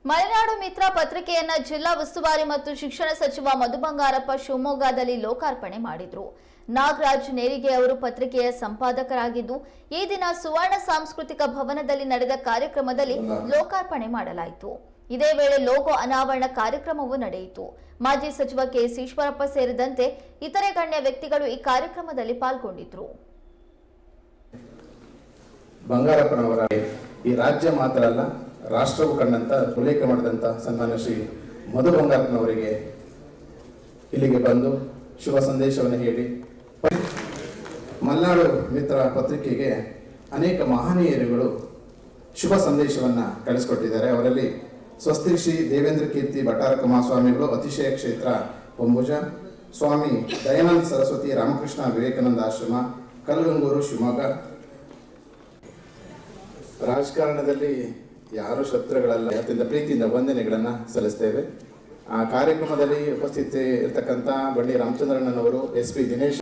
ಮಲೆನಾಡು ಮಿತ್ರ ಪತ್ರಿಕೆಯನ್ನ ಜಿಲ್ಲಾ ಉಸ್ತುವಾರಿ ಮತ್ತು ಶಿಕ್ಷಣ ಸಚಿವ ಮಧು ಬಂಗಾರಪ್ಪ ಶಿವಮೊಗ್ಗದಲ್ಲಿ ಲೋಕಾರ್ಪಣೆ ಮಾಡಿದರು. ನಾಗರಾಜ್ ನೇರಿಗೆ ಅವರು ಪತ್ರಿಕೆಯ ಸಂಪಾದಕರಾಗಿದ್ದು, ಈ ದಿನ ಸುವರ್ಣ ಸಾಂಸ್ಕೃತಿಕ ಭವನದಲ್ಲಿ ನಡೆದ ಕಾರ್ಯಕ್ರಮದಲ್ಲಿ ಲೋಕಾರ್ಪಣೆ ಮಾಡಲಾಯಿತು. ಇದೇ ವೇಳೆ ಲೋಗೋ ಅನಾವರಣ ಕಾರ್ಯಕ್ರಮವೂ ನಡೆಯಿತು. ಮಾಜಿ ಸಚಿವ ಕೆಎಸ್ ಈಶ್ವರಪ್ಪ ಸೇರಿದಂತೆ ಇತರೆ ಗಣ್ಯ ವ್ಯಕ್ತಿಗಳು ಈ ಕಾರ್ಯಕ್ರಮದಲ್ಲಿ ಪಾಲ್ಗೊಂಡಿದ್ದರು. ಬಂಗಾರಪ್ಪನವರ ಈ ರಾಜ್ಯ ಮಾತ್ರ ಅಲ್ಲ, ರಾಷ್ಟ್ರವು ಕಂಡಂತ ಉಲ್ಲೇಖ ಮಾಡಿದಂಥ ಸನ್ಮಾನ್ಯ ಶ್ರೀ ಮಧು ಬಂಗಾರಪ್ಪನವರಿಗೆ ಇಲ್ಲಿಗೆ ಬಂದು ಶುಭ ಸಂದೇಶವನ್ನು ಹೇಳಿ, ಮಲೆನಾಡು ಮಿತ್ರ ಪತ್ರಿಕೆಗೆ ಅನೇಕ ಮಹನೀಯರುಗಳು ಶುಭ ಸಂದೇಶವನ್ನು ಕಳಿಸಿಕೊಟ್ಟಿದ್ದಾರೆ. ಅವರಲ್ಲಿ ಸ್ವಸ್ತಿ ಶ್ರೀ ದೇವೇಂದ್ರ ಕೀರ್ತಿ ಭಟ್ಟಾರಕ ಮಹಾಸ್ವಾಮಿಗಳು, ಅತಿಶಯ ಕ್ಷೇತ್ರ ಹೊಂಬುಜ, ಸ್ವಾಮಿ ದಯಾನಂದ ಸರಸ್ವತಿ ರಾಮಕೃಷ್ಣ ವಿವೇಕಾನಂದ ಆಶ್ರಮ, ಕಲ್ಲಂಗೂರು ಶಿವಮೊಗ್ಗ. ರಾಜಕಾರಣದಲ್ಲಿ ಯಾರು ಶತ್ರುಗಳಲ್ಲ, ಅತ್ಯಂತ ಪ್ರೀತಿಯಿಂದ ವಂದನೆಗಳನ್ನು ಸಲ್ಲಿಸ್ತೇವೆ. ಆ ಕಾರ್ಯಕ್ರಮದಲ್ಲಿ ಉಪಸ್ಥಿತಿ ಇರತಕ್ಕಂಥ ಬಂಡಿ ರಾಮಚಂದ್ರಣ್ಣನವರು, SP ದಿನೇಶ್